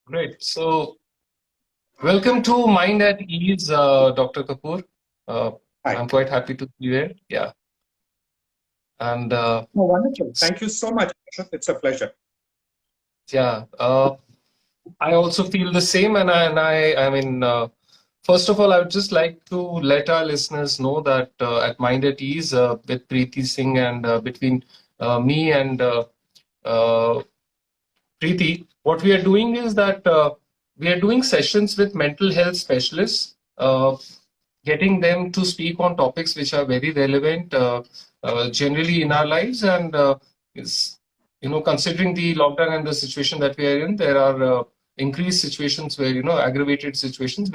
Great. So, welcome to Mind at Ease, Dr. Kapoor. Uh, Hi. I'm quite happy to be here. Yeah. And Oh, wonderful. Thank you so much. It's a pleasure. yeah, I also feel the same. I mean, first of all, I would just like to let our listeners know that at Mind at Ease with Preeti Singh and between me and uh, Preeti, what we are doing is that we are doing sessions with mental health specialists, getting them to speak on topics which are very relevant generally in our lives. And is, considering the lockdown and the situation that we are in, there are increased situations where, aggravated situations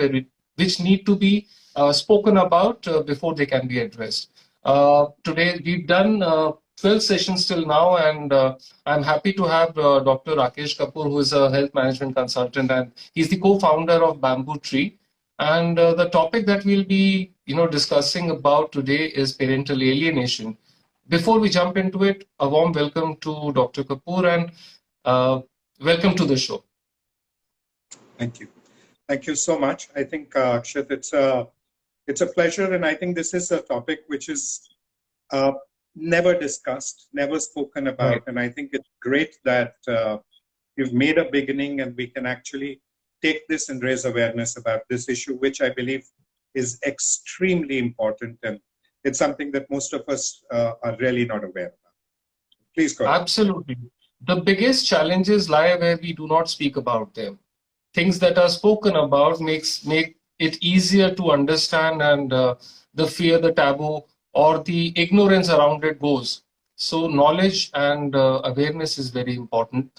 which need to be spoken about before they can be addressed. Today, we've done 12 sessions till now, and I'm happy to have Dr. Rakesh Kapoor, who is a health management consultant, and he's the co-founder of Bamboo Tree. And the topic that we'll be, discussing about today is parental alienation. Before we jump into it, a warm welcome to Dr. Kapoor and uh, welcome to the show. Thank you. Thank you so much. I think, Aakshat, it's a pleasure. And I think this is a topic which is uh, never discussed, never spoken Right. about. And I think it's great that you've made a beginning and we can actually take this and raise awareness about this issue, which I believe is extremely important. And it's something that most of us are really not aware about. Please go ahead. Absolutely. The biggest challenges lie where we do not speak about them. Things that are spoken about make it easier to understand, and the fear, the taboo, or the ignorance around it goes. So knowledge and awareness is very important.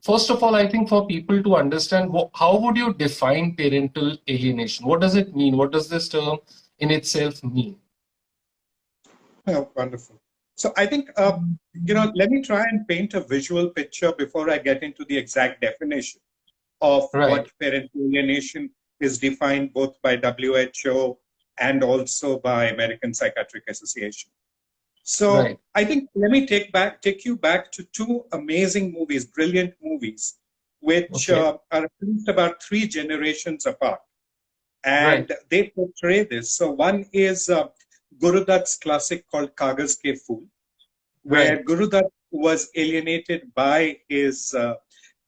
First of all, I think for people to understand, how would you define parental alienation? What does it mean? What does this term in itself mean? Oh, wonderful. So I think, let me try and paint a visual picture before I get into the exact definition of Right, what parental alienation is defined both by WHO and also by American Psychiatric Association. So right. I think let me take you back to two amazing movies, brilliant movies, which Okay, are at least about three generations apart, right, and they portray this. So one is Guru Dutt's classic called Kagaz Ke Phool, right, where Guru Dutt was alienated by his uh,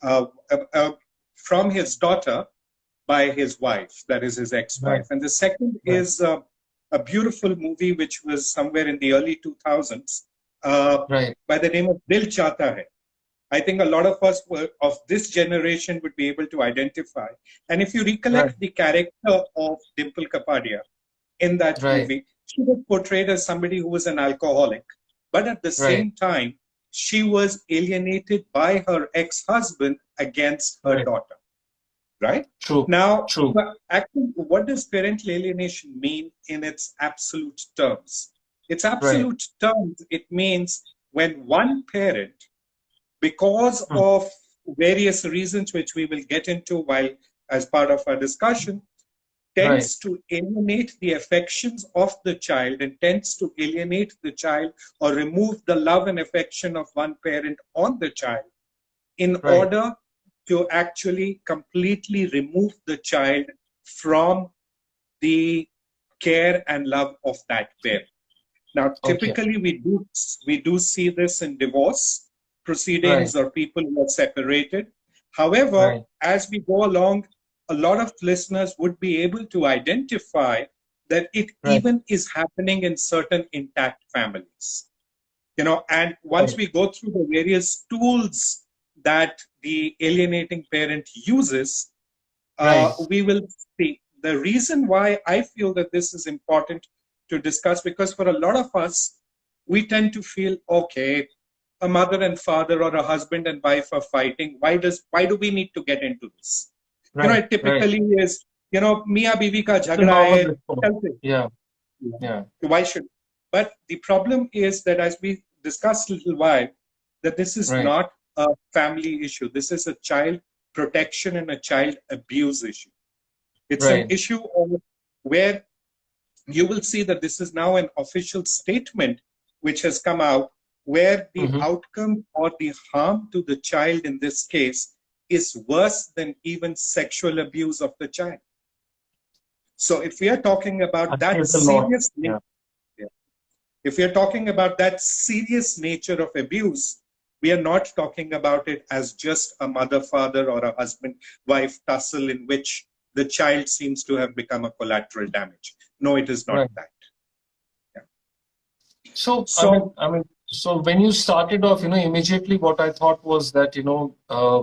uh, uh, from his daughter by his wife, that is his right, ex-wife. And the second right, is a beautiful movie which was somewhere in the early 2000s right, by the name of Dil Chahta Hai. I think a lot of us of this generation would be able to identify. And if you right, recollect the character of Dimple Kapadia in that right, movie, she was portrayed as somebody who was an alcoholic. But at the right, same time, she was alienated by her ex-husband against her right. daughter, right? True, Now, true. actually, what does parental alienation mean in its absolute terms? Its Right. absolute terms, it means when one parent, because Hmm. of various reasons which we will get into while as part of our discussion, Right, tends to alienate the affections of the child and tends to alienate the child or remove the love and affection of one parent on the child in right. order to actually completely remove the child from the care and love of that parent. Now, Okay. typically we do see this in divorce Right, proceedings or people who are separated. However, right, as we go along, a lot of listeners would be able to identify that it right, even is happening in certain intact families. And once right, we go through the various tools that the alienating parent uses, right, we will see the reason why I feel that this is important to discuss, because for a lot of us, we tend to feel, okay, a mother and father or a husband and wife are fighting. Why do we need to get into this? right, It right. typically is, Mia bivi ka It's a jhagda normal hai, response. chalte. Yeah, yeah. Why should? But the problem is that, as we discussed a little while, that this is Right, not a family issue. This is a child protection and a child abuse issue. It's an right. issue of where you will see that this is now an official statement which has come out, where the Mm-hmm. outcome or the harm to the child in this case is worse than even sexual abuse of the child. So if we are talking about that serious nature, if we are talking about that serious nature of abuse, we are not talking about it as just a mother-father or a husband-wife tussle in which the child seems to have become a collateral damage. No, it is not that. Yeah. So, so when you started off, immediately what I thought was that,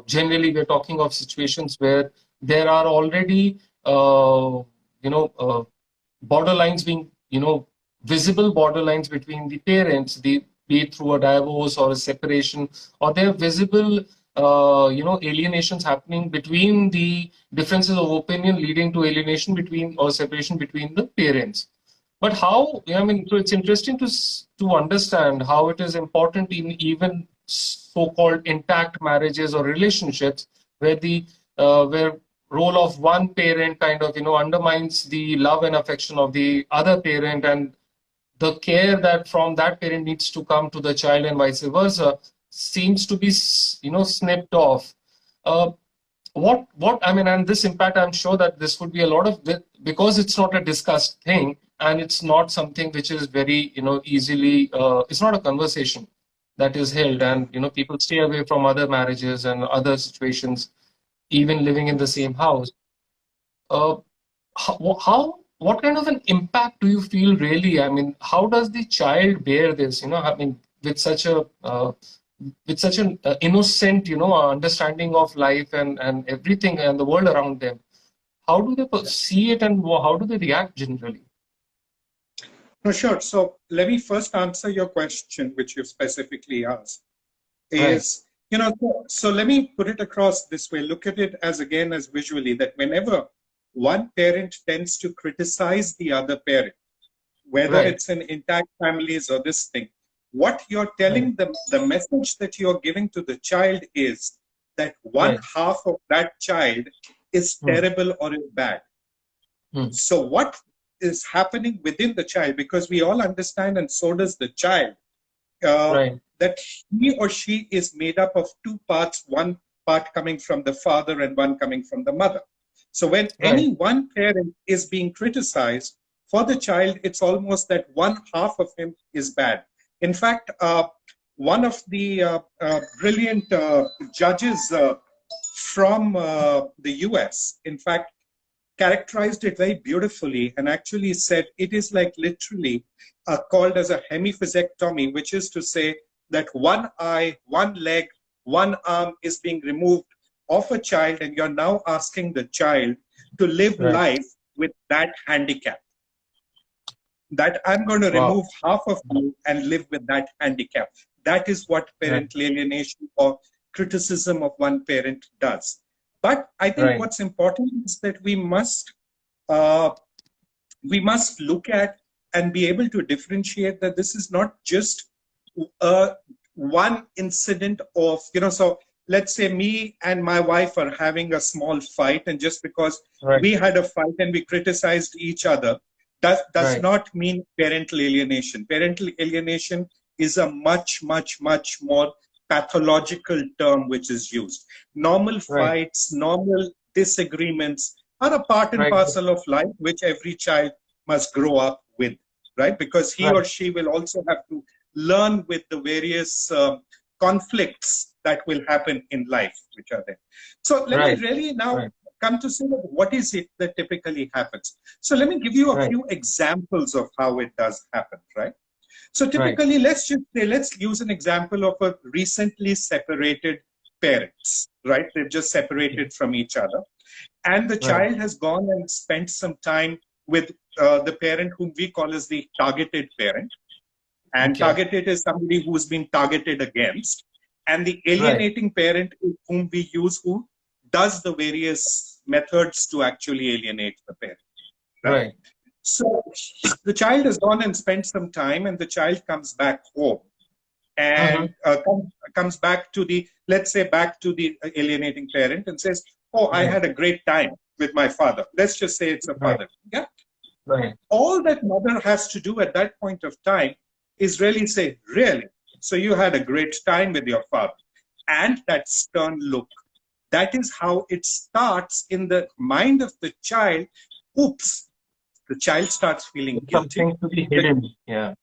generally we're talking of situations where there are already, borderlines being, visible borderlines between the parents, be it through a divorce or a separation, or there are visible, alienations happening between the differences of opinion leading to alienation between or separation between the parents. But how, so it's interesting to understand how it is important in even so-called intact marriages or relationships where where role of one parent kind of, undermines the love and affection of the other parent, and the care that from that parent needs to come to the child and vice versa seems to be, snipped off. Uh, and this impact, I'm sure that this would be a lot of, because it's not a discussed thing, and it's not something which is very, easily, it's not a conversation that is held, and, people stay away from other marriages and other situations, even living in the same house. Uh, what kind of an impact do you feel really? How does the child bear this? With such a with such an innocent, understanding of life and everything and the world around them. How do they see it, and how do they react generally? No, sure. So let me first answer your question, which you specifically asked. Right. So let me put it across this way. Look at it as again as visually that whenever one parent tends to criticize the other parent, whether Right. it's in intact families or this thing, what you're telling them, the message that you're giving to the child is that one half of that child is terrible or is bad. So what is happening within the child, because we all understand, and so does the child, that he or she is made up of two parts, one part coming from the father and one coming from the mother. So when any one parent is being criticized, for the child, it's almost that one half of him is bad. In fact, one of the brilliant judges from the US, in fact, characterized it very beautifully and actually said it is like literally called as a hemiphysectomy, which is to say that one eye, one leg, one arm is being removed of a child, and you're now asking the child to live life with that handicap. That I'm going to remove half of you and live with that handicap. That is what parental alienation or criticism of one parent does. But I think what's important is that we must look at and be able to differentiate that this is not just one incident of, so let's say me and my wife are having a small fight, and just because we had a fight and we criticized each other, does not mean parental alienation. Parental alienation is a much, much, much more pathological term which is used. Normal fights, normal disagreements are a part and parcel of life which every child must grow up with, right? Because he or she will also have to learn with the various conflicts that will happen in life which are there. So let me really now come to say what is it that typically happens. So let me give you a few examples of how it does happen, right? So typically, let's use an example of a recently separated parents, right? They've just separated from each other. And the child has gone and spent some time with the parent whom we call as the targeted parent. And targeted is somebody who's been targeted against. And the alienating parent is whom we use, who does the various methods to actually alienate the parent. Right? So the child has gone and spent some time, and the child comes back home and comes back to the, let's say, back to the alienating parent and says, oh, I had a great time with my father. Let's just say it's a father. Yeah. All that mother has to do at that point of time is really say, really? So you had a great time with your father. And that stern look that is how it starts in the mind of the child. Oops, the child starts feeling guilty. Something to be hidden. Yeah.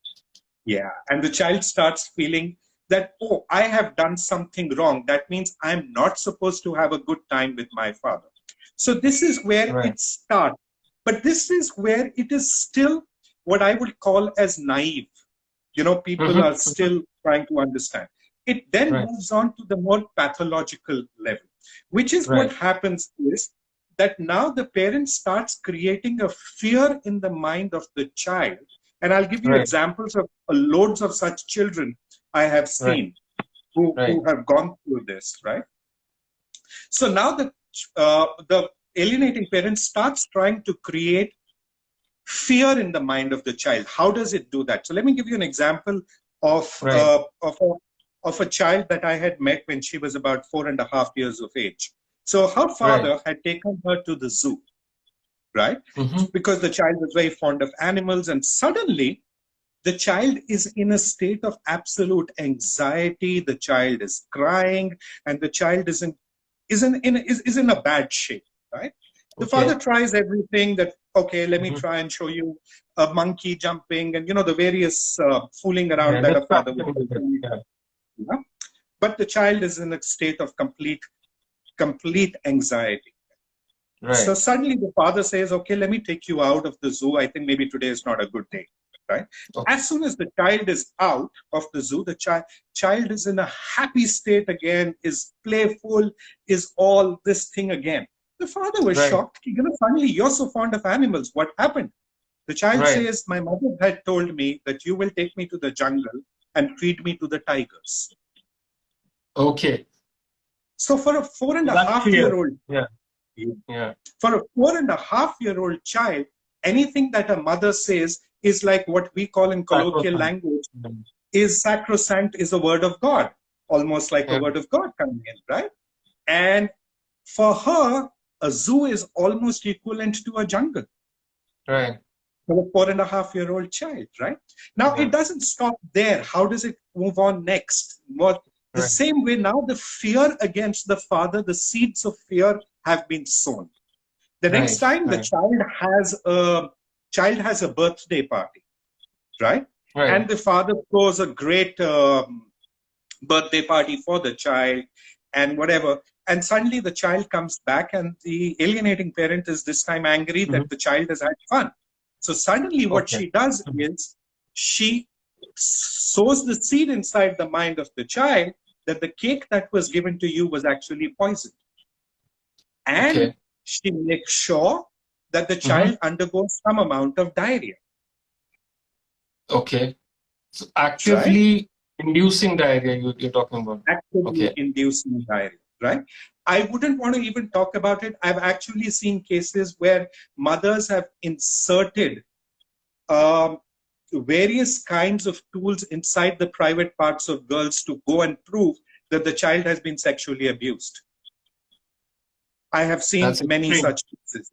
Yeah. And the child starts feeling that, oh, I have done something wrong. That means I'm not supposed to have a good time with my father. So this is where Right. it starts. But this is where it is still what I would call as naive. You know, people are still trying to understand. It then Right. moves on to the more pathological level, which is what Right. happens is that now the parent starts creating a fear in the mind of the child. And I'll give you Right. examples of loads of such children I have Right. seen who Right. have gone through this, right? So now the alienating parent starts trying to create fear in the mind of the child. How does it do that? So let me give you an example of Right. of a child that I had met when she was about 4.5 years of age. So her Right. father had taken her to the zoo, right? Mm-hmm. Because the child was very fond of animals, and suddenly the child is in a state of absolute anxiety. The child is crying, and the child is in a bad shape, right? The Okay. father tries everything that, okay, let me Mm-hmm. try and show you a monkey jumping and, you know, the various fooling around Yeah. that a father would Distraction with it. do. Yeah. You know? But the child is in a state of complete anxiety. So Right. suddenly the father says, okay, let me take you out of the zoo. I think maybe today is not a good day, right? Okay. As soon as the child is out of the zoo, the child is in a happy state again, is playful, is all this thing again. The father was Right. shocked. You know, suddenly you're so fond of animals. What happened? The child Right. says, my mother had told me that you will take me to the jungle and feed me to the tigers. Okay. So for a four and a That half fear. year old Yeah. Yeah. For a 4.5-year-old child, anything that a mother says is like what we call in colloquial Sacrosanct. language is sacrosanct, is a word of God, almost like a Yeah. word of God coming in, right? And for her, a zoo is almost equivalent to a jungle Right. for a 4.5-year-old child, right? Now, Yeah. it doesn't stop there. How does it move on next? What the Right. same way now, the fear against the father, the seeds of fear have been sown. The next Right. time the Right. child has a birthday party, right? Right. And the father throws a great birthday party for the child and whatever. And suddenly the child comes back, and the alienating parent is this time angry Mm-hmm. that the child has had fun. So suddenly what Okay. she does is she sows the seed inside the mind of the child that the cake that was given to you was actually poisoned. And Okay. she makes sure that the Mm-hmm. child undergoes some amount of diarrhea, Okay. So right? actively inducing diarrhea you're talking about. Actively Okay. inducing diarrhea, right? I wouldn't want to even talk about it. I've actually seen cases where mothers have inserted um, various kinds of tools inside the private parts of girls to go and prove that the child has been sexually abused. I have seen That's many extreme. such cases.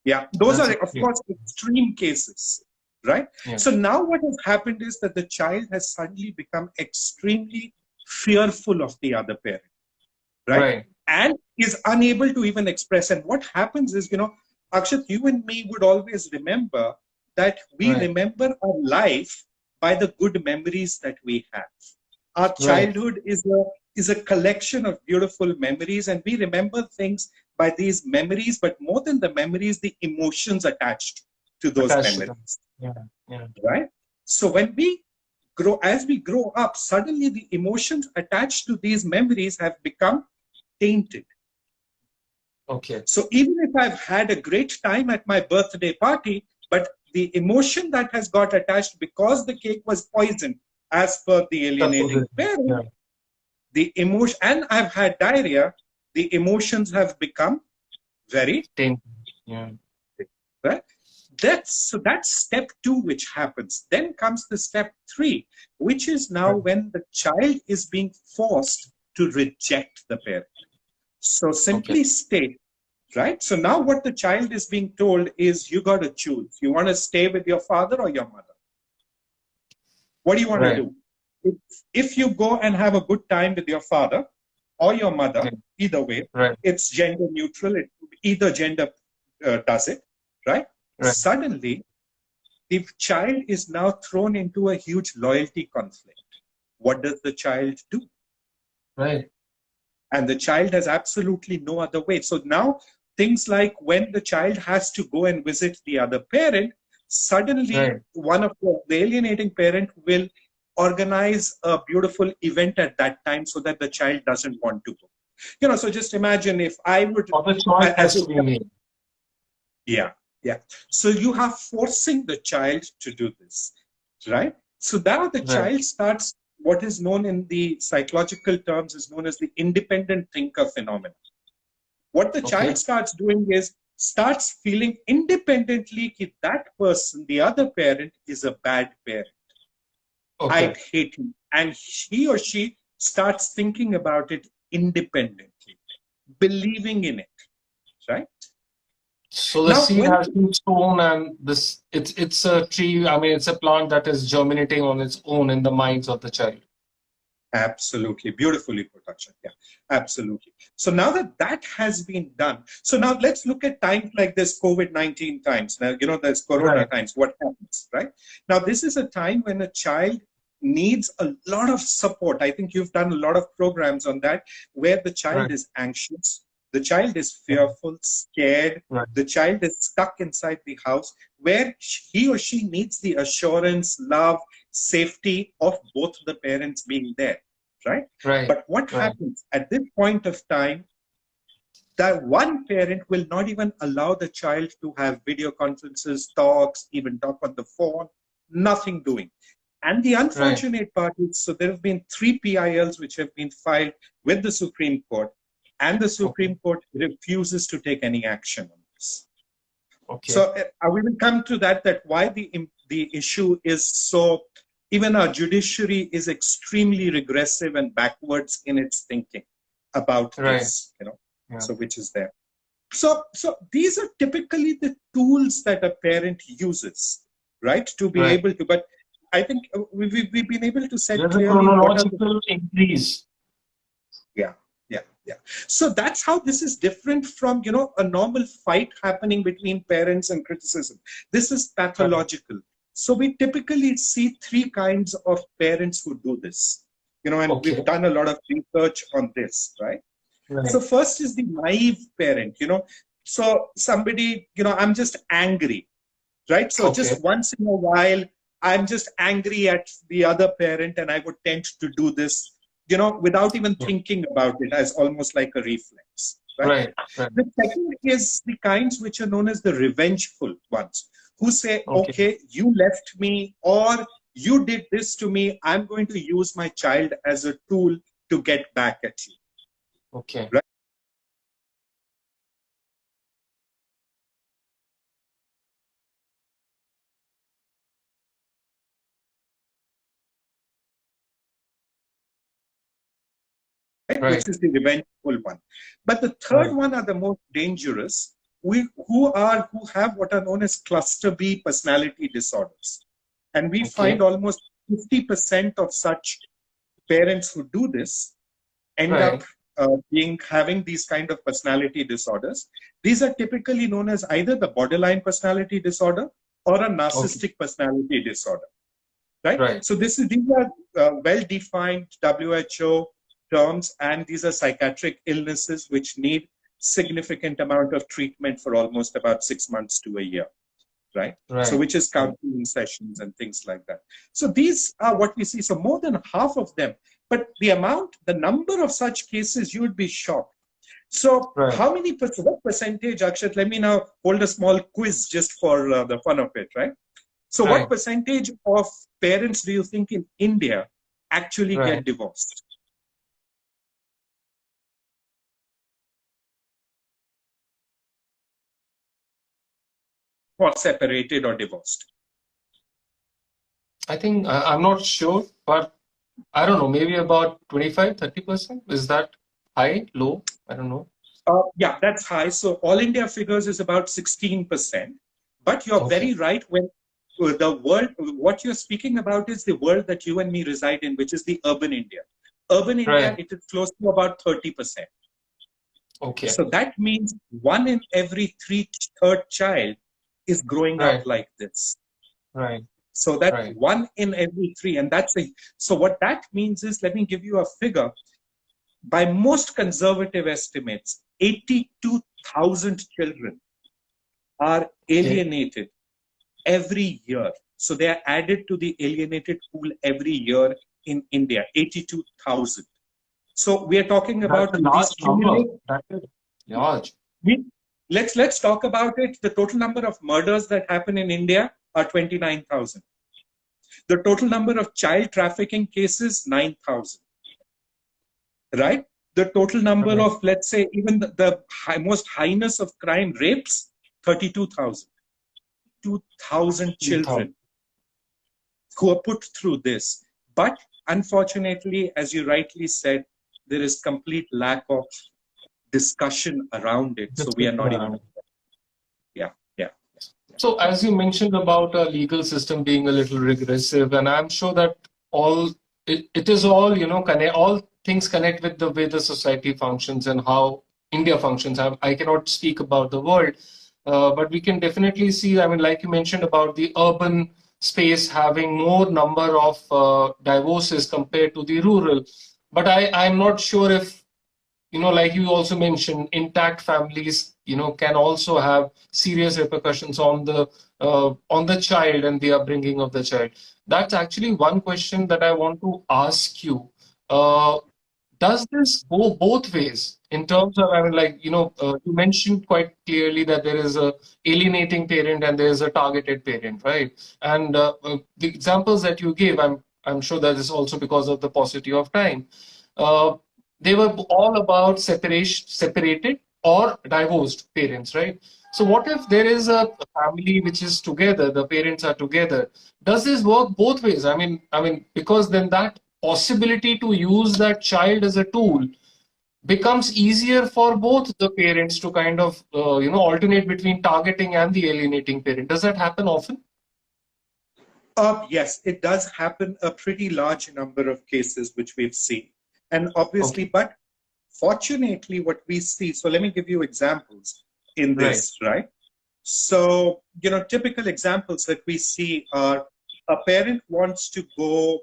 Yeah, those That's are, of extreme. course, extreme cases, right? Yeah. So now what has happened is that the child has suddenly become extremely fearful of the other parent, right? Right. And is unable to even express. And what happens is, you know, Akshat, you and me would always remember that we Right. remember our life by the good memories that we have. Our Right. childhood is a collection of beautiful memories, and we remember things by these memories, but more than the memories, the emotions attached to those Attached to them. memories, Yeah. Yeah. right? So when we as we grow up, suddenly the emotions attached to these memories have become tainted. Okay. So even if I've had a great time at my birthday party, but the emotion that has got attached because the cake was poisoned, as per the alienating Supposedly. parent, Yeah. the emotion, and I've had diarrhea, the emotions have become very, Taint. Yeah. right? That's step 2, which happens. Then comes the step 3, which is now Right. when the child is being forced to reject the parent. So Okay. simply state, right? So now what the child is being told is, you got to choose. You want to stay with your father or your mother? What do you want to Right. do? If you go and have a good time with your father, or your mother, Okay. either way. Right. It's gender neutral. Either gender does it, right? Right. Suddenly, the child is now thrown into a huge loyalty conflict. What does the child do? Right. And the child has absolutely no other way. So now things like when the child has to go and visit the other parent, suddenly Right. one of the alienating parent will organize a beautiful event at that time so that the child doesn't want to go. So just imagine if I would, Or the choice as has a, to be made. yeah, yeah. So you are forcing the child to do this, right? So now the Right. child starts what is known in the psychological terms is known as the independent thinker phenomenon. What the child Okay. starts doing is starts feeling independently that that person, the other parent, is a bad parent. I Okay. hate him. And he or she starts thinking about it independently, believing in it, right? So the Now, seed when has been sown, and it's a tree. I mean, it's a plant that is germinating on its own in the minds of the child. Absolutely. Beautifully put, Aakshat. Yeah, absolutely. So now that that has been done, so now let's look at times like this COVID-19 times. Now, there's Corona Right. times. What happens, right? Now, this is a time when a child needs a lot of support. I think you've done a lot of programs on that where the child Right. is anxious, the child is Right. fearful, scared, Right. the child is stuck inside the house where he or she needs the assurance, love, safety of both the parents being there, right? Right. But what Right. happens at this point of time, that one parent will not even allow the child to have video conferences, talks, even talk on the phone, nothing doing. And the Right. unfortunate part is, so there have been 3 PILs which have been filed with the Supreme Court, and the Okay. Supreme Court refuses to take any action on this. Okay. So we will come to that why the issue is so, even our judiciary is extremely regressive and backwards in its thinking about Right. this, Yeah. so which is there. So these are typically the tools that a parent uses, right, to be Right. able to, but I think we've been able to set There's a clearly what are the, chronological increase. yeah, yeah, yeah. So that's how this is different from, a normal fight happening between parents and criticism. This is Right. pathological. So we typically see 3 kinds of parents who do this, and we've Okay. done a lot of research on this, right? So Right. first is the naive parent, So somebody, I'm just angry, right? So Okay. just once in a while, I'm just angry at the other parent and I would tend to do this, without even Yeah. thinking about it, as almost like a reflex, right? Right. Right. The second is the kinds which are known as the revengeful ones, who say, Okay. okay, you left me or you did this to me. I'm going to use my child as a tool to get back at you. Okay. Right? Right. Which is the revengeful one. But the third Right. one are the most dangerous, who have what are known as cluster B personality disorders. And we find Okay. almost 50% of such parents who do this end up Right. having these kind of personality disorders. These are typically known as either the borderline personality disorder or a Okay. narcissistic personality disorder, right? Right. So these are well-defined WHO terms, and these are psychiatric illnesses which need significant amount of treatment for almost about 6 months to a year, right? So Right. which is Right. counseling sessions and things like that. So these are what we see. So more than half of them, but the number of such cases, you would be shocked. So Right. how many percent, what percentage, Aakshat, let me now hold a small quiz just for the fun of it, right? So what Right. percentage of parents do you think in India actually Right. get divorced or separated or divorced? I think I'm not sure, but I don't know, maybe about 25, 30%. Is that high, low? I don't know. Yeah, that's high. So all India figures is about 16%. But you're Okay. very right when the world, what you're speaking about is the world that you and me reside in, which is the urban India. Urban India, Right. it is close to about 30%. Okay. So that means 1 in every third child is growing up Right. like this. Right. So that's Right. 1 in every 3. And so what that means is, let me give you a figure. By most conservative estimates, 82,000 children are Okay. alienated every year. So they are added to the alienated pool every year in India, 82,000. So we are talking That's about a these large number. cumulative. That is large. Let's talk about it. The total number of murders that happen in India are 29,000. The total number of child trafficking cases, 9,000. Right? The total number Right. of, let's say, even most heinous of crime, rapes, 32,000. 2,000 2000. children who are put through this. But unfortunately, as you rightly said, there is complete lack of discussion around it. So we are Discussion not even, around. yeah, yeah. So, as you mentioned about our legal system being a little regressive, and I'm sure that it is all, connect, all things connect with the way the society functions and how India functions. I cannot speak about the world, but we can definitely see, I mean, like you mentioned about the urban space having more number of divorces compared to the rural. But I'm not sure if, like you also mentioned, intact families, can also have serious repercussions on the child and the upbringing of the child. That's actually one question that I want to ask you. Uh, does this go both ways in terms of, I mean, like, you mentioned quite clearly that there is a alienating parent and there is a targeted parent, right? And the examples that you gave, I'm sure that is also because of the paucity of time. Uh, they were all about separated or divorced parents, right? So what if there is a family which is together, the parents are together? Does this work both ways? I mean, because then that possibility to use that child as a tool becomes easier for both the parents to kind of alternate between targeting and the alienating parent. Does that happen often? Yes, it does happen a pretty large number of cases which we've seen. And obviously, Okay. but fortunately, what we see, so let me give you examples in Right. this, right? So, typical examples that we see are a parent wants to go,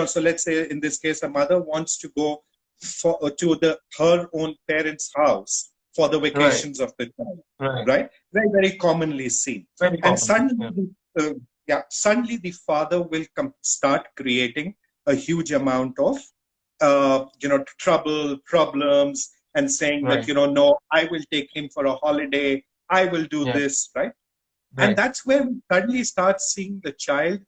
so let's say in this case, a mother wants to go to her own parents' house for the Right. vacations of the child, Right. right? Very, very commonly seen. Very And common. suddenly, Yeah. suddenly the father will start creating a huge amount of, trouble, problems, and saying that, Right. no, I will take him for a holiday, I will do Yeah. this, right? And Right. that's where we suddenly start seeing the child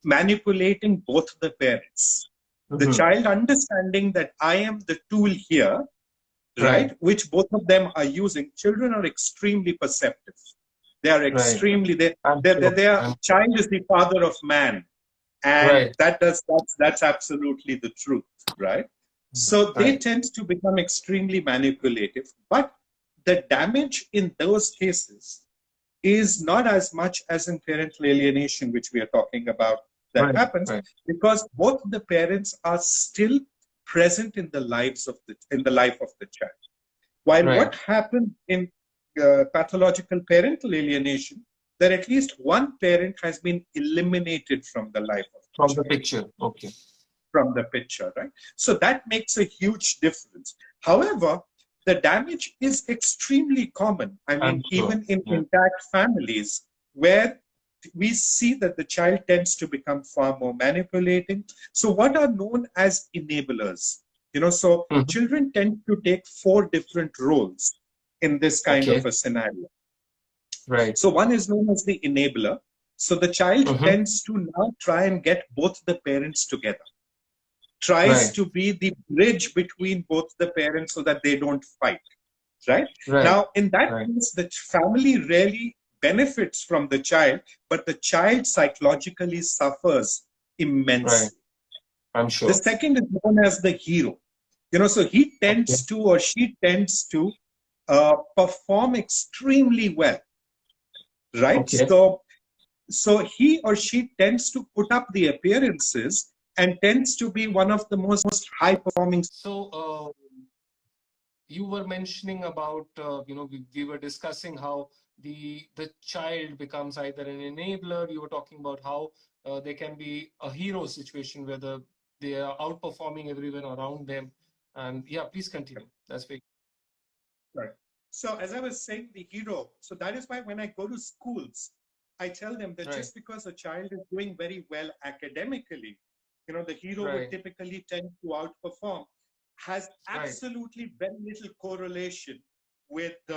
manipulating both the parents. The Hmm. child understanding that I am the tool here, Right. right, which both of them are using. Children are extremely perceptive. They are Right. extremely, I'm sure. their I'm child is the father of man. And right. that's absolutely the truth, right? So they Right. tend to become extremely manipulative. But the damage in those cases is not as much as in parental alienation, which we are talking about, that Right. happens Right. because both the parents are still present in the life of the child. While Right. what happened in pathological parental alienation, that at least one parent has been eliminated from the life of the From the child, picture. Okay. from the picture, right? So that makes a huge difference. However, the damage is extremely common. I I'm mean, sure. even in Yeah. intact families where we see that the child tends to become far more manipulating. So, what are known as enablers? So Mhm. children tend to take 4 different roles in this kind of Okay. a scenario. Right. So, one is known as the enabler. So, the child Hmm. tends to now try and get both the parents together, tries Right. to be the bridge between both the parents so that they don't fight, right? Right. Now, in that Right. case, the family really benefits from the child, but the child psychologically suffers Right. immensely. I'm The sure. second is known as the hero. So he Okay. tends to, or she tends to perform extremely well, right? Okay. So he or she tends to put up the appearances and tends to be one of the most high performing. So, you were mentioning about, we were discussing how the child becomes either an enabler. You were talking about how there can be a hero situation where they are outperforming everyone around them. And yeah, please continue. That's very Right. So as I was saying, the hero. So that is why when I go to schools, I tell them that right, just because a child is doing very well academically, the hero would right, typically tend to outperform, has right. absolutely very little correlation with Hmm,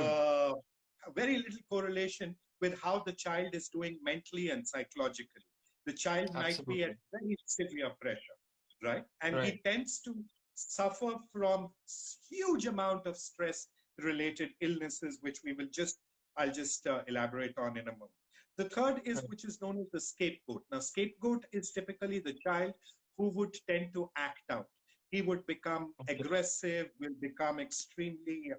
how the child is doing mentally and psychologically. The child might be at absolutely. very severe pressure, right? And Right, he tends to suffer from huge amount of stress related illnesses, which I'll just elaborate on in a moment. The third is, right. which is known as the scapegoat. Now, scapegoat is typically the child who would tend to act out. He would become Okay, aggressive, will become extremely,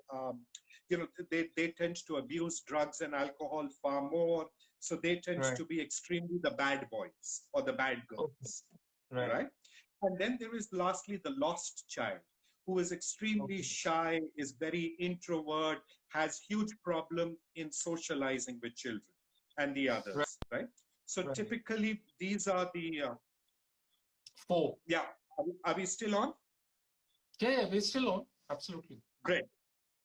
they tend to abuse drugs and alcohol far more. So they tend right. to be extremely the bad boys or the bad Okay, girls, right. right? And then there is lastly the lost child, who is extremely Okay, shy, is very introvert, has huge problem in socializing with children and the right, others, right? So right. typically these are the, Four. yeah, are we still on? Yeah, yeah, we're still on. Absolutely. Great.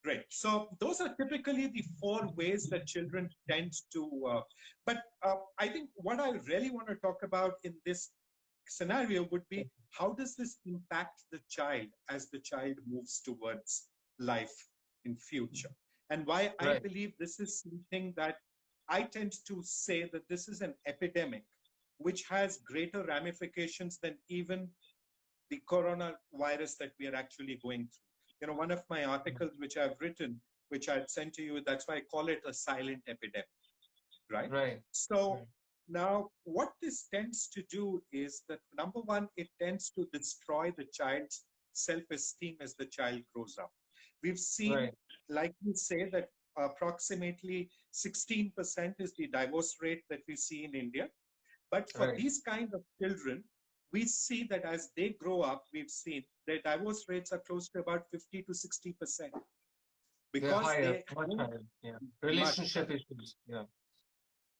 Great. So those are typically the four ways that children tend to. But I think what I really want to talk about in this scenario would be, how does this impact the child as the child moves towards life in future? And why I Right, believe this is something that I tend to say that this is an epidemic which has greater ramifications than even the coronavirus that we are actually going through. One of my articles which I've written, which I'd sent to you, that's why I call it a silent epidemic, right? right, So right, now what this tends to do is that, number one, it tends to destroy the child's self-esteem as the child grows up. We've seen, right, like you say, that approximately 16% is the divorce rate that we see in India. But for right. these kind of children, we see that as they grow up, we've seen their divorce rates are close to about 50 to 60%, They're because higher, they much have higher. Yeah. much Relationship issues. Yeah.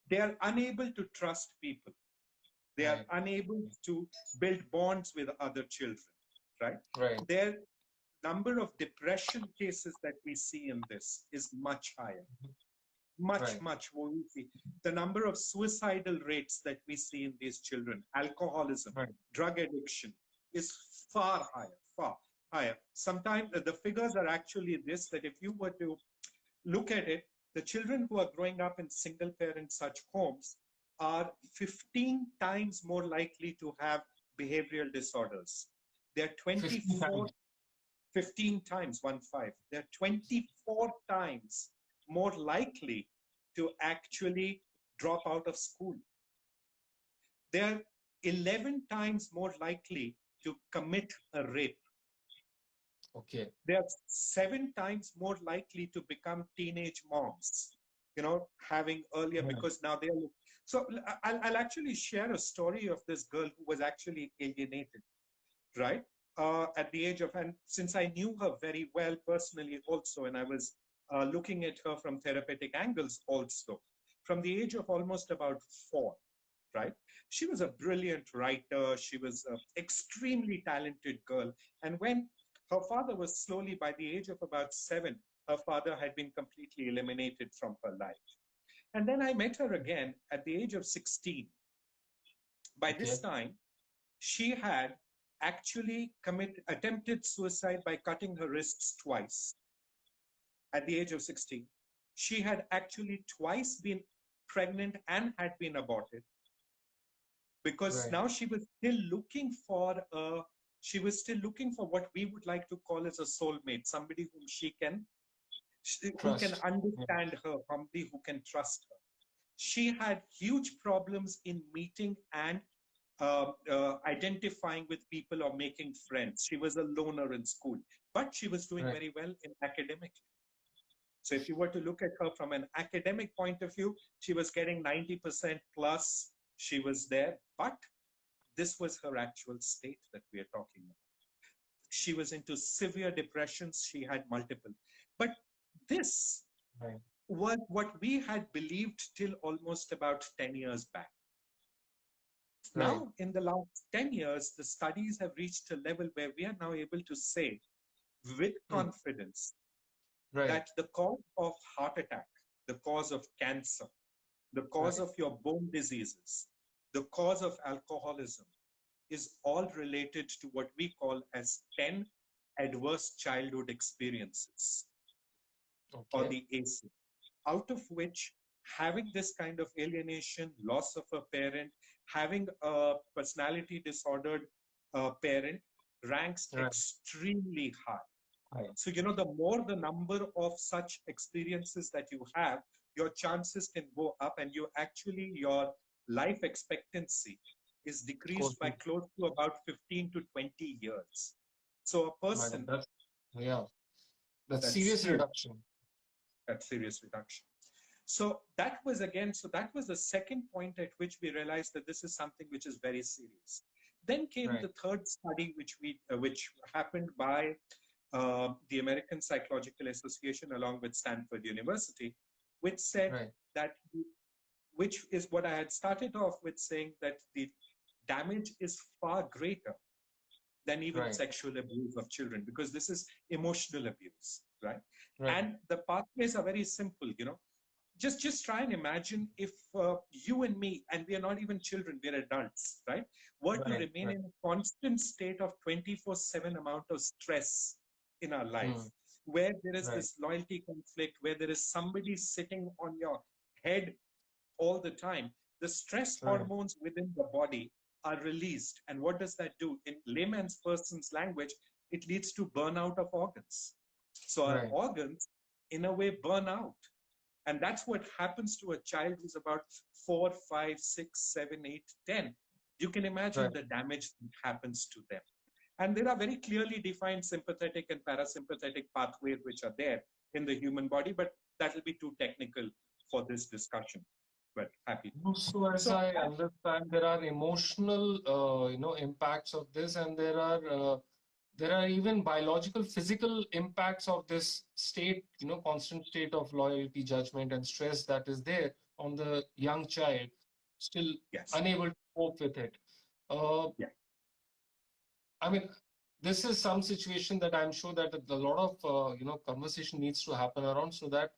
they are unable to trust people. They are Right. unable to build bonds with other children, right? Right. Their number of depression cases that we see in this is much higher, much, Right. much more. We see the number of suicidal rates that we see in these children, alcoholism, Right. drug addiction, is far higher, far higher. Sometimes the figures are actually this, that if you were to look at it, the children who are growing up in single parent such homes are 15 times more likely to have behavioral disorders. They're 15 24, times. 15 times, 1 5. They're 24 times more likely to actually drop out of school. They're 11 times more likely to commit a rape. Okay. They're 7 times more likely to become teenage moms, having earlier, Right. because now they're. So I'll actually share a story of this girl who was actually alienated, right? At the age of, and since I knew her very well personally also, and I was looking at her from therapeutic angles also, from the age of almost about 4, right? She was a brilliant writer. She was an extremely talented girl. And when her father was slowly, by the age of about 7, her father had been completely eliminated from her life. And then I met her again at the age of 16. By this Okay. time, she had actually attempted suicide by cutting her wrists twice at the age of 16. She had actually twice been pregnant and had been aborted, because Right. now she was still looking for what we would like to call as a soulmate, somebody who can Trust. Yeah. understand her, somebody who can trust her. She had huge problems in meeting and identifying with people or making friends. She was a loner in school, but she was doing Right. very well in academic. So if you were to look at her from an academic point of view, she was getting 90% plus. She was there, but this was her actual state that we are talking about. She was into severe depressions. She had multiple. But this Right. was what we had believed till almost about 10 years back. Right. Now, in the last 10 years, the studies have reached a level where we are now able to say with Hmm. confidence Right. that the cause of heart attack, the cause of cancer, the cause Right. of your bone diseases, the cause of alcoholism is all related to what we call as 10 adverse childhood experiences, or Okay. the ACE, out of which having this kind of alienation, loss of a parent, having a personality disordered parent ranks Right. extremely high. Right. So, the more the number of such experiences that you have, your chances can go up, and your life expectancy is Cool. decreased by close to about 15 to 20 years. So a My God, person, that's, yeah, that's that's serious huge, reduction. that serious reduction. So that was the second point at which we realized that this is something which is very serious. Then came Right. the third study, which happened by the American Psychological Association along with Stanford University, which said Right. that, which is what I had started off with saying, that the damage is far greater than even Right. sexual abuse of children, because this is emotional abuse, right? Right. And the pathways are very simple. Just try and imagine if you and me, and we are not even children, we are adults, right, were to Right. remain Right. in a constant state of 24/7 amount of stress in our Hmm. life, where there is Right. this loyalty conflict, where there is somebody sitting on your head all the time, the stress Right. hormones within the body are released. And what does that do? In layman's person's language, it leads to burnout of organs. So our Right. organs, in a way, burn out. And that's what happens to a child who's about 4, 5, 6, 7, 8, 10. You can imagine Right. the damage that happens to them. And there are very clearly defined sympathetic and parasympathetic pathways which are there in the human body, but that will be too technical for this discussion. But happy to. So, as So, I understand, there are emotional, impacts of this, and there are even biological, physical impacts of this state, constant state of loyalty, judgment, and stress that is there on the young child, still yes, unable to cope with it. Uh, yeah, I mean, this is some situation that I'm sure that a lot of conversation needs to happen around, so that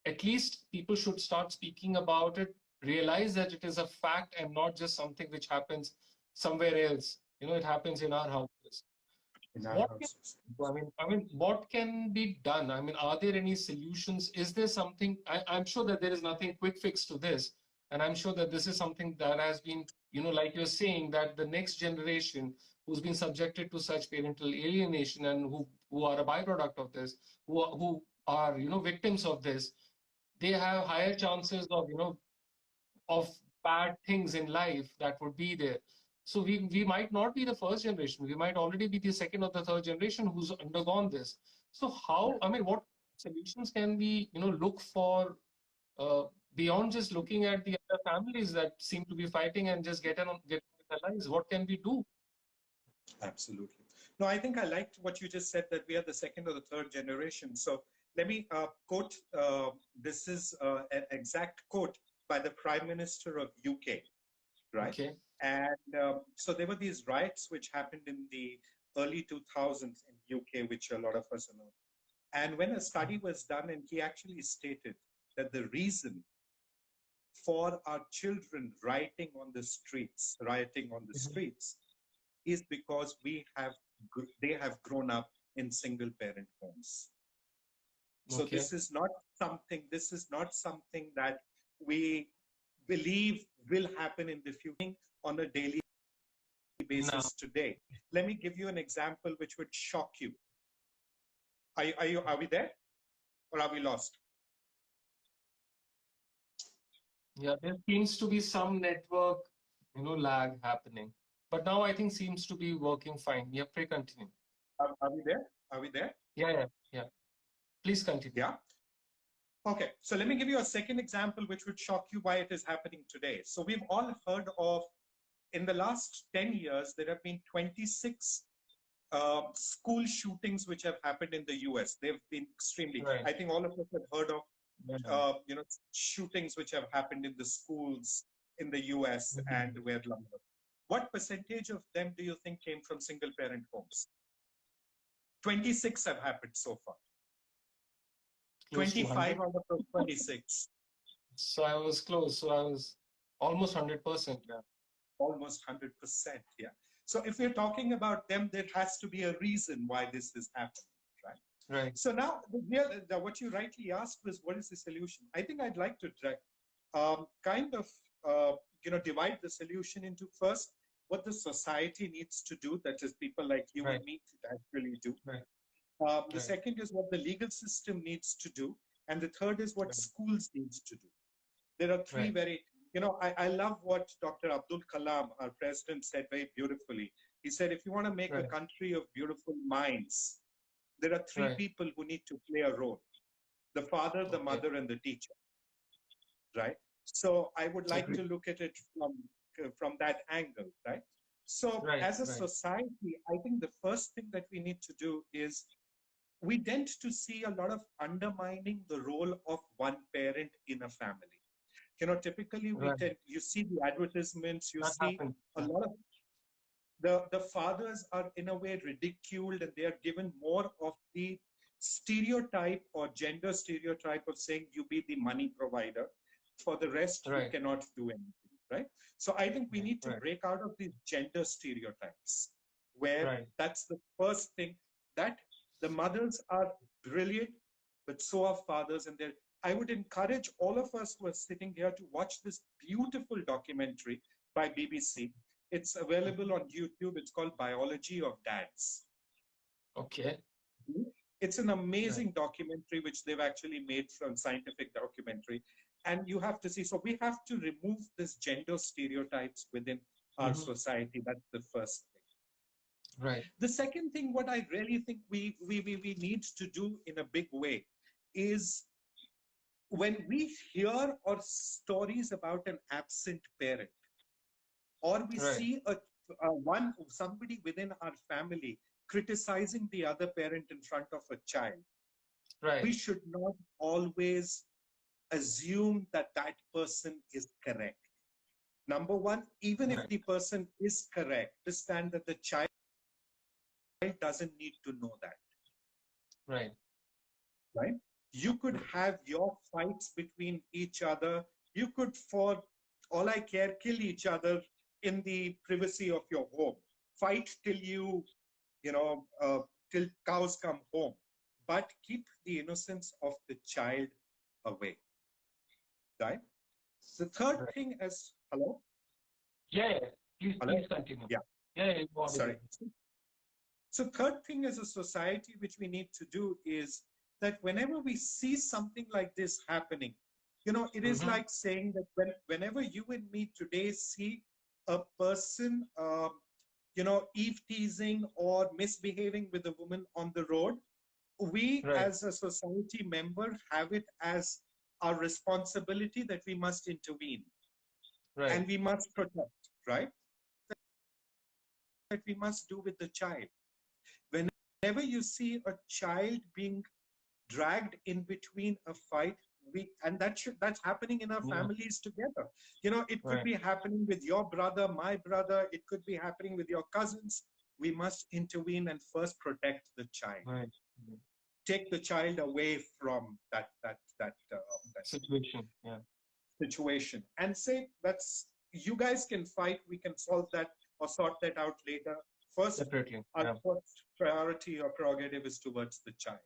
at least people should start speaking about it, realize that it is a fact and not just something which happens somewhere else. It happens in our houses. in our What can houses. what can be done? I mean, are there any solutions? Is there something? I'm sure that there is nothing quick fix to this, and I'm sure that this is something that has been, like you're saying, that the next generation who's been subjected to such parental alienation and who are a byproduct of this, who are victims of this, they have higher chances of of bad things in life that would be there. So we might not be the first generation. We might already be the second or the third generation who's undergone this. So Yeah. how, I mean, what solutions can we, look for beyond just looking at the other families that seem to be fighting and just get on with their lives? What can we do? Absolutely. No, I think I liked what you just said, that we are the second or the third generation. So let me quote. This is an exact quote by the Prime Minister of UK, right? Okay. And so there were these riots which happened in the early 2000s in UK, which a lot of us know. And when a study was done, and he actually stated that the reason for our children rioting on the Mhm. streets, is because they have grown up in single parent homes. So Okay. this is not something that we believe will happen in the future on a daily Now, basis today. Let me give you an example which would shock you. Are we there, or are we lost? yeah, there seems to be some network, lag happening. But now I think seems to be working fine. Yeah, pray continue. Are we there? Are we there? Yeah, yeah, yeah. Please continue. Yeah. Okay, so let me give you a second example which would shock you why it is happening today. So we've all heard of in the last 10 years, there have been 26 school shootings which have happened in the US. They've been extremely, Right. I think all of us have heard of, Yeah. shootings which have happened in the schools in the US and where London. What percentage of them do you think came from single parent homes? 26 have happened so far. Close to 25 100. out of those 26. So I was close. So I was almost 100%. Yeah. Almost 100%. Yeah. So if we're talking about them, there has to be a reason why this is happening, right? Right. So now, what you rightly asked was, what is the solution? I think I'd like to kind of divide the solution into first what the society needs to do, that is people like you Right. and me to actually do. Right. The Right. second is what the legal system needs to do. And the third is what Right. schools needs to do. There are three Right. very, I love what Dr. Abdul Kalam, our president, said very beautifully. He said, if you want to make a Right. country of beautiful minds, there are three Right. people who need to play a role: the father, the Okay. mother, and the teacher, right? So I would like to Agreed. look at it from that angle, right? So Right. as a Right. society, I think the first thing that we need to do is, we tend to see a lot of undermining the role of one parent in a family. Typically Right. you see the advertisements, you That see happened. a Yeah. lot of the fathers are in a way ridiculed, and they are given more of the stereotype or gender stereotype of saying you be the money provider. For the rest, you Right. cannot do anything, right? So I think we need to Right. break out of these gender stereotypes, where Right. that's the first thing, that the mothers are brilliant, but so are fathers. And I would encourage all of us who are sitting here to watch this beautiful documentary by BBC. It's available on YouTube. It's called Biology of Dads. Okay. It's an Right. amazing documentary which they've actually made from scientific documentary. And you have to see, so we have to remove this gender stereotypes within our society. That's the first thing. Right. The second thing, what I really think we need to do in a big way is, when we hear or stories about an absent parent, or we Right. see somebody within our family criticizing the other parent in front of a child, we Right. should not always assume that that person is correct. Number one, even if Right. the person is correct, understand that the child doesn't need to know that, Right. right? You could have your fights between each other. You could, for all I care, kill each other in the privacy of your home. Fight till till cows come home. But keep the innocence of the child away, right? The third Right. thing is, hello? Yeah. Yeah. Please Hello? continue. Yeah, Yeah. You're sorry. audible. So third thing as a society which we need to do is that whenever we see something like this happening, it is like saying that whenever you and me today see a person, eve teasing or misbehaving with a woman on the road, we Right. as a society member have it as our responsibility that we must intervene and Right. we must protect, right? That we must do with the child. Whenever you see a child being dragged in between a fight, and that's happening in our Yeah. families together. It could Right. be happening with your brother, my brother. It could be happening with your cousins. We must intervene and first protect the child. Right. Take the child away from that Situation. Yeah. situation and say, that's, you guys can fight. We can solve that or sort that out later. First, Separately. our Yeah. first priority or prerogative is towards the child,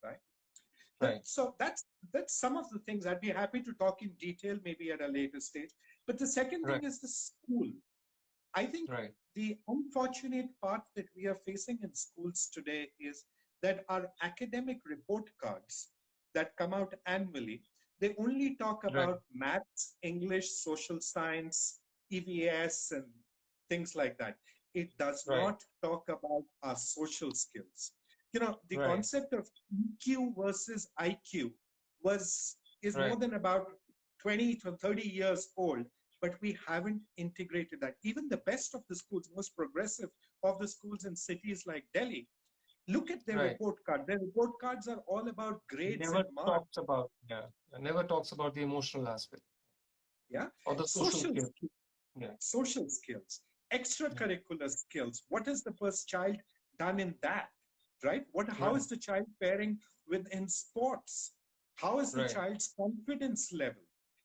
right? Right. So that's some of the things. I'd be happy to talk in detail maybe at a later stage. But the second thing Right. is the school. I think Right. the unfortunate part that we are facing in schools today is that our academic report cards that come out annually, they only talk Right. about maths, English, social science, EVS, and things like that. It does Right. not talk about our social skills. The Right. concept of EQ versus IQ is more Right. than about 20 to 30 years old. but we haven't integrated that. Even the best of the schools, most progressive of the schools in cities like Delhi, look at their Right. report card. Their report cards are all about grades Never and marks. talks about, yeah, never talks about the emotional aspect Yeah, or the social social skills. skills, Yeah. social skills, Yeah. extracurricular skills. What has the first child done in that? Right? How Right. is the child faring within sports? How is the Right. child's confidence level?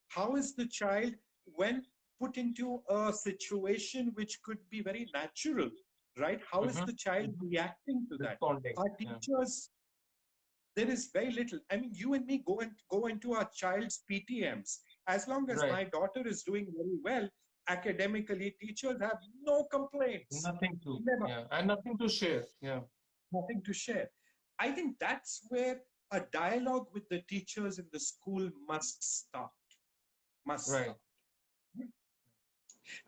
How is the child when put into a situation which could be very natural? Right? How is Mm-hmm. the child Mm-hmm. reacting to that? Responding. Our Yeah. teachers, there is very little. I mean, you and me go into our child's PTMs. As long as Right. my daughter is doing very well academically, teachers have no complaints. Nothing to, Never. yeah, and nothing to share. Yeah. Nothing to share. I think that's where a dialogue with the teachers in the school must start. Must Right. start.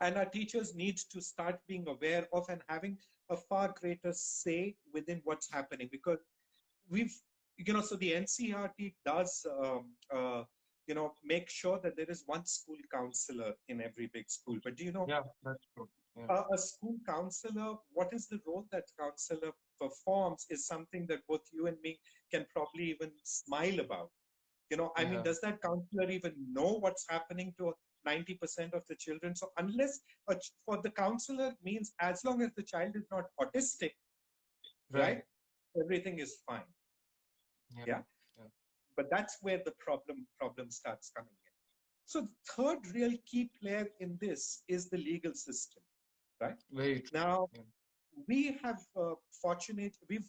And our teachers need to start being aware of and having a far greater say within what's happening, because we've, so the NCRT does make sure that there is one school counselor in every big school. But do you know, Yeah, that's true. Yeah. a school counselor, what is the role that counselor performs is something that both you and me can probably even smile about. I mean, Yeah. does that counselor even know what's happening to 90% of the children? So unless for the counselor means as long as the child is not autistic, Right. right, everything is fine. Yeah. Yeah. Yeah. But that's where the problem starts coming in. So the third real key player in this is the legal system, right? Very true. Now, Yeah. we have we've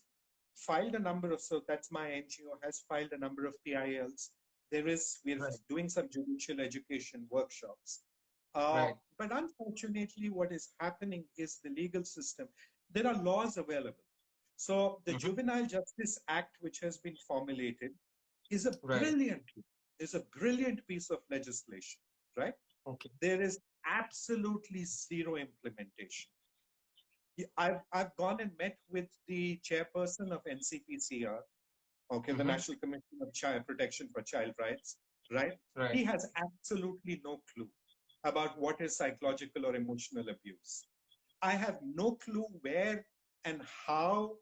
filed a number of, so that's my NGO has filed a number of PILs. We're Right. doing some judicial education workshops. Right. But unfortunately, what is happening is the legal system, there are laws available. So the Mm-hmm. Juvenile Justice Act, which has been formulated, is a Right. brilliant piece of legislation, right? Okay. There is absolutely zero implementation. I've gone and met with the chairperson of NCPCR, okay, the Mm-hmm. National Commission of Child Protection for Child Rights, right? Right. He has absolutely no clue about what is psychological or emotional abuse. I have no clue where and how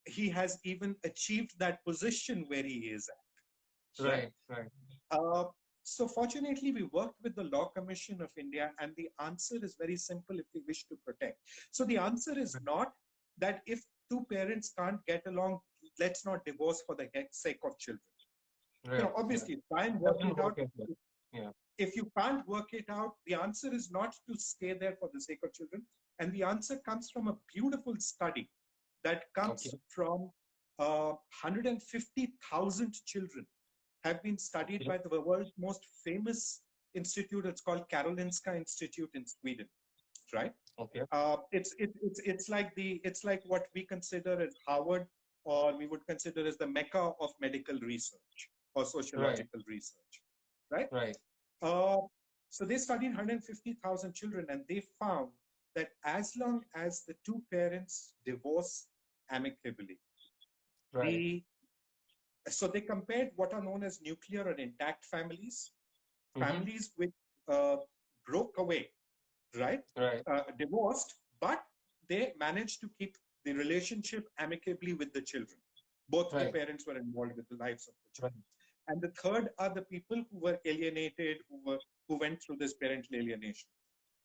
he has even achieved that position where he is at, right? Right. Right. Uh, so fortunately, we worked with the Law Commission of India, and the answer is very simple if we wish to protect. So the answer is Right. not that if two parents can't get along, let's not divorce for the sake of children. Right. Yeah. Obviously, try and It work doesn't it work out. as well. Yeah. If you can't work it out, the answer is not to stay there for the sake of children. And the answer comes from a beautiful study that Okay. comes from 150,000 children have been studied Okay. by the world's most famous institute. It's called Karolinska Institute in Sweden, right? Okay. It's like what we consider as Harvard, or we would consider as the mecca of medical research or Right. sociological research, right? Right. Uh, so they studied 150,000 children, and they found that as long as the two parents divorce amicably, Right. the so they compared what are known as nuclear or intact families, Mm-hmm. families which uh, broke away, right, Right. divorced, but they managed to keep the relationship amicably with the children. Both the Right. parents were involved with the lives of the Right. children. And the third are the people who were alienated, who went through this parental alienation.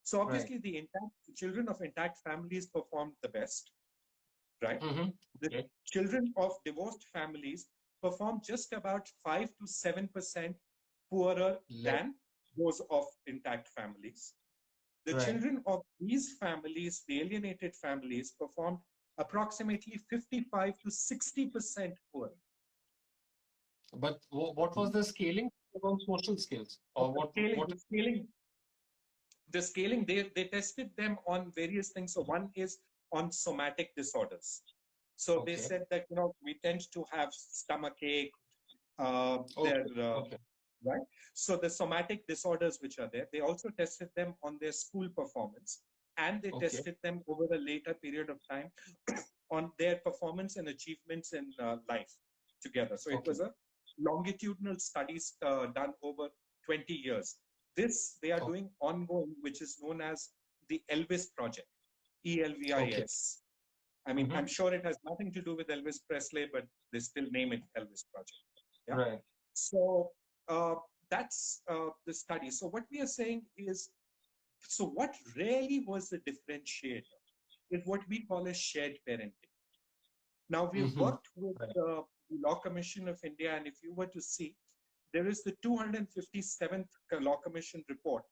So Right. obviously, the children of intact families performed the best, right? Mm-hmm. The Okay. children of divorced families perform just about 5 to 7% poorer Less. than those of intact families. The Right. children of these families, the alienated families, performed approximately 55 to 60% poorer. But what was the scaling on social skills, or The what? scaling, What? the scaling, the scaling, they tested them on various things. So one is on somatic disorders. So they Okay. said that we tend to have stomach ache, their Okay. Okay. right. So the somatic disorders which are there, they also tested them on their school performance, and they Okay. tested them over a later period of time on their performance and achievements in life together. So it Okay. was a longitudinal studies done over 20 years. This they are Oh, doing ongoing, which is known as the Elvis Project, okay. ELVIS. I mean, I'm Mm-hmm. sure it has nothing to do with Elvis Presley, but they still name it Elvis Project. Yeah. Right. So that's the study. So what we are saying is, so what really was the differentiator is what we call as shared parenting. Now, we've Mm-hmm. worked with Right. the Law Commission of India, and if you were to see, there is the 257th Law Commission report,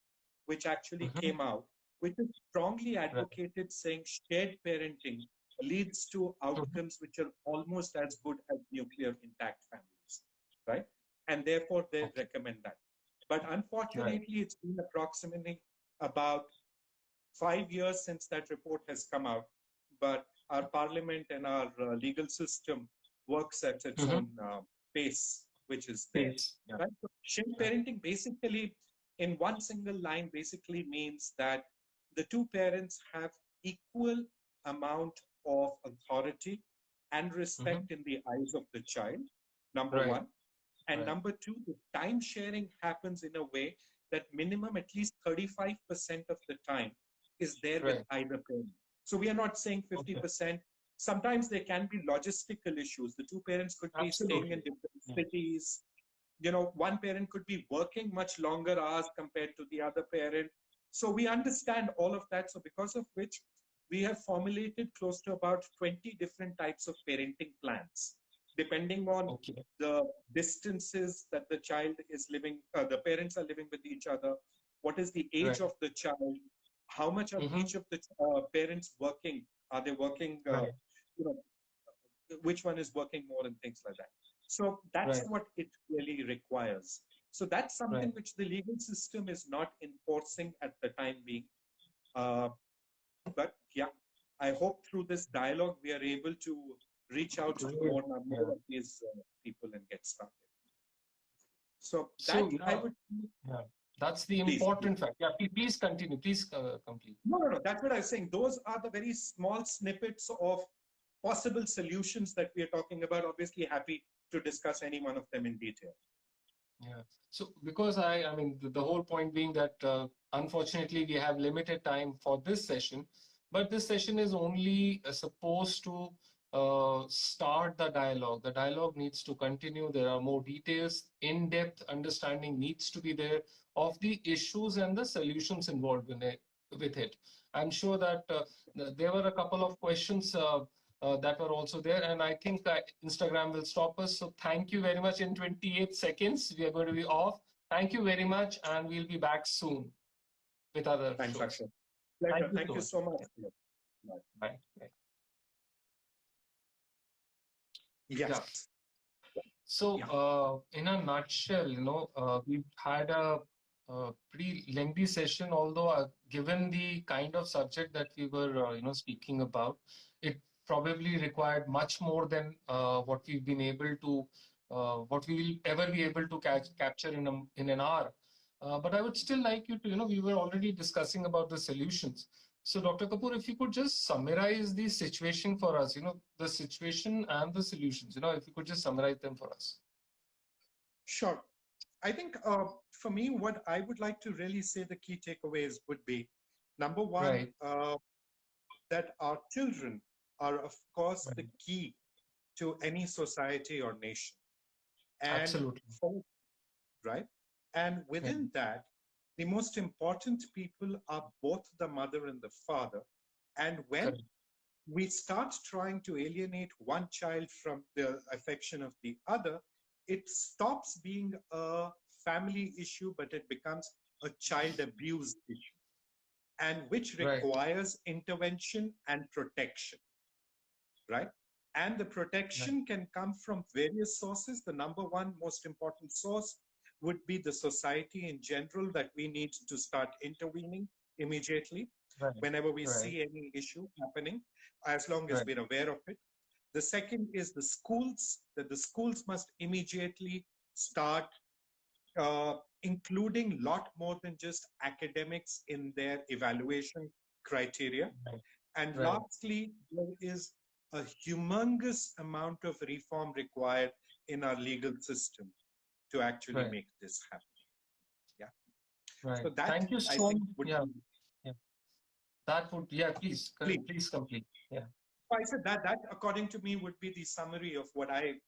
which actually Mm-hmm. came out, which is strongly Right. advocated saying shared parenting leads to Mm-hmm. outcomes which are almost as good as nuclear intact families, right? And therefore, they Okay. recommend that. But Right. unfortunately, it's been approximately about 5 years since that report has come out, but our parliament and our legal system works at its Mm-hmm. own pace, which is there. Peace. Yeah. Right? So shared Right. parenting basically, in one single line, basically means that the two parents have equal amount of authority and Mm-hmm. respect in the eyes of the child, number Right. one. And Right. number two, the time sharing happens in a way that minimum at least 35% of the time is there with Right. either parent. So we are not saying Okay. 50%. Sometimes there can be logistical issues. The two parents could be staying in Absolutely. different Yeah. cities. One parent could be working much longer hours compared to the other parent. So we understand all of that. So because of which we have formulated close to about 20 different types of parenting plans, depending on Okay. the distances that the child is living, the parents are living with each other, what is the age Right. of the child, how much are Mm-hmm. each of the parents working, are they working, Right. you know, which one is working more and things like that. So that's Right. what it really requires. So that's something Right. which the legal system is not enforcing at the time being. Uh, but yeah, I hope through this dialogue we are able to reach out to Right. more Yeah. of these people and get started. So So that I yeah. would Yeah. That's the please. important fact. Yeah. Please continue. Please complete. No, no, no. That's what I was saying. Those are the very small snippets of possible solutions that we are talking about. Obviously, happy to discuss any one of them in detail. Yeah. So because I mean, the whole point being that unfortunately we have limited time for this session, but this session is only supposed to start the dialogue. The dialogue needs to continue. There are more details, in-depth understanding needs to be there of the issues and the solutions involved in it. With it, I'm sure that there were a couple of questions. That were also there. And I think that Instagram will stop us. So thank you very much. In 28 seconds, we are going to be off. Thank you very much. And we'll be back soon with other Thanks, shows. Akshat. Pleasure. Thank you Thank so you much. so much. Yeah. Bye. Bye. Bye. Yeah. Yes. So, Yeah. in a nutshell, we've had a pretty lengthy session, although given the kind of subject that we were, speaking about, it probably required much more than what we've been able to, what we will ever be able to capture in an hour. But I would still like you to, we were already discussing about the solutions. So, Dr. Kapoor, if you could just summarize the situation for us, the situation and the solutions, if you could just summarize them for us. Sure. I think for me, what I would like to really say the key takeaways would be number one, Right. that our children are, of course, the Right. key to any society or nation. And Absolutely. for, right? And Yeah. within that, the most important people are both the mother and the father. And when Correct. we start trying to alienate one child from the affection of the other, it stops being a family issue, but it becomes a child abuse issue, and which Right. requires intervention and protection, right? And the Right. protection can come from various sources. The number one most important source would be the society in general, that we need to start intervening immediately Right. whenever we Right. see any issue happening, as long as Right. we're aware of it. The second is the schools, that the schools must immediately start including lot more than just academics in their evaluation criteria. Right. And Right. lastly, there is a humongous amount of reform required in our legal system to actually Right. make this happen. Yeah. Right. So that Thank you I so think much. would Yeah. be, Yeah. That would, yeah, please, please. please complete. Yeah. I said that according to me would be the summary of what I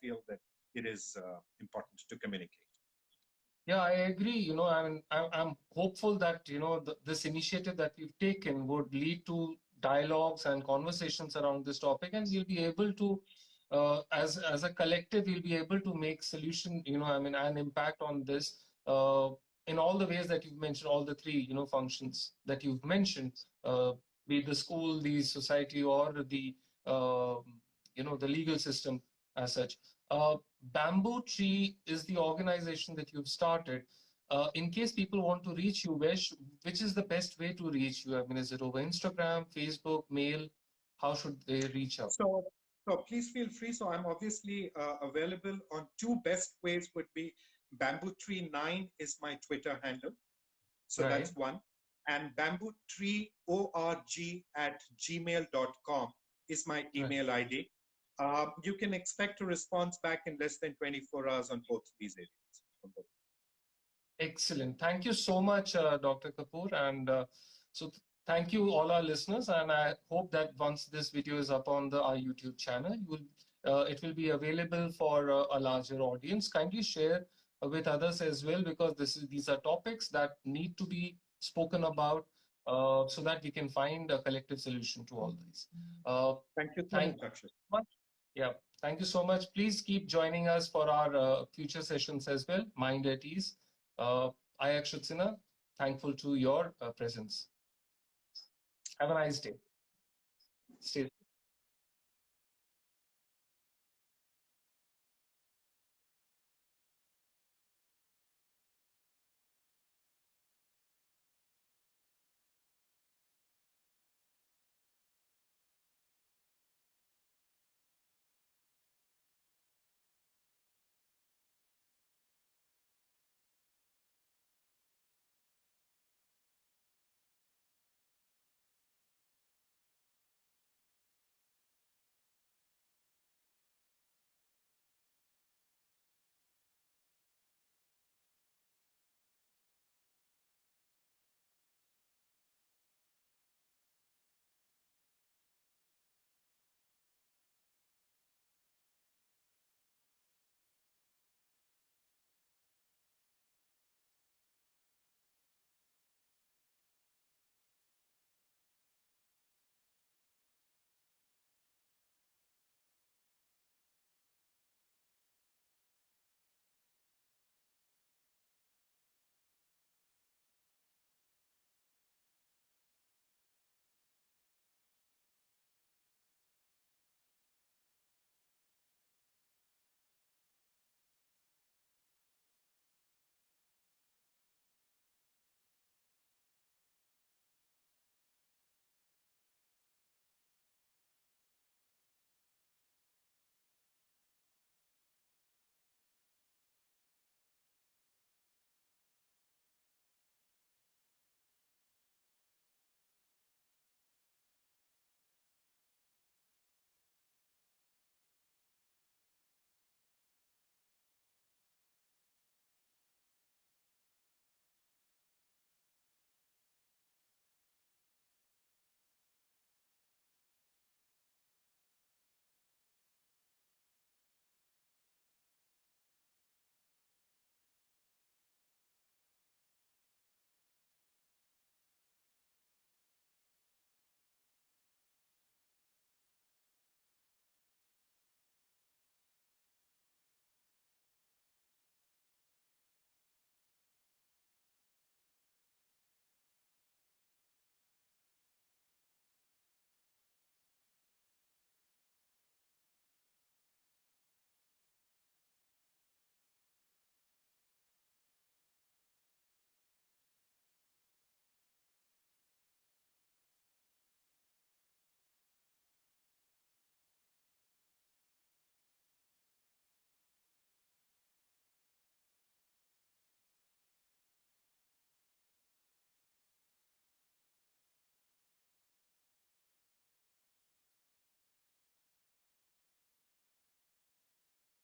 feel that it is important to communicate. Yeah, I agree. I'm hopeful that, this initiative that we've taken would lead to dialogues and conversations around this topic, and we'll be able to, as a collective, we'll be able to make solution, an impact on this in all the ways that you've mentioned, all the three, functions that you've mentioned, be it the school, the society, or the legal system as such. Bamboo Tree is the organization that you've started. In case people want to reach you, which is the best way to reach you? I mean, is it over Instagram, Facebook, mail? How should they reach out? So please feel free. So I'm obviously available on two best ways would be Bamboo Tree 9 is my Twitter handle. So Right, that's one. And bamboo tree org@gmail.com is my right. email ID. You can expect a response back in less than 24 hours on both these areas. Excellent. Thank you so much, Dr. Kapoor. And thank you, all our listeners. And I hope that once this video is up on our YouTube channel, it will be available for a larger audience. Kindly share with others as well, because these are topics that need to be spoken about so that we can find a collective solution to all these. Thank you so Thank much, you Aakshat. so much. Yeah, thank you so much. Please keep joining us for our future sessions as well. Mind at ease. I, Aakshat Sinha, thankful to your presence. Have a nice day. Stay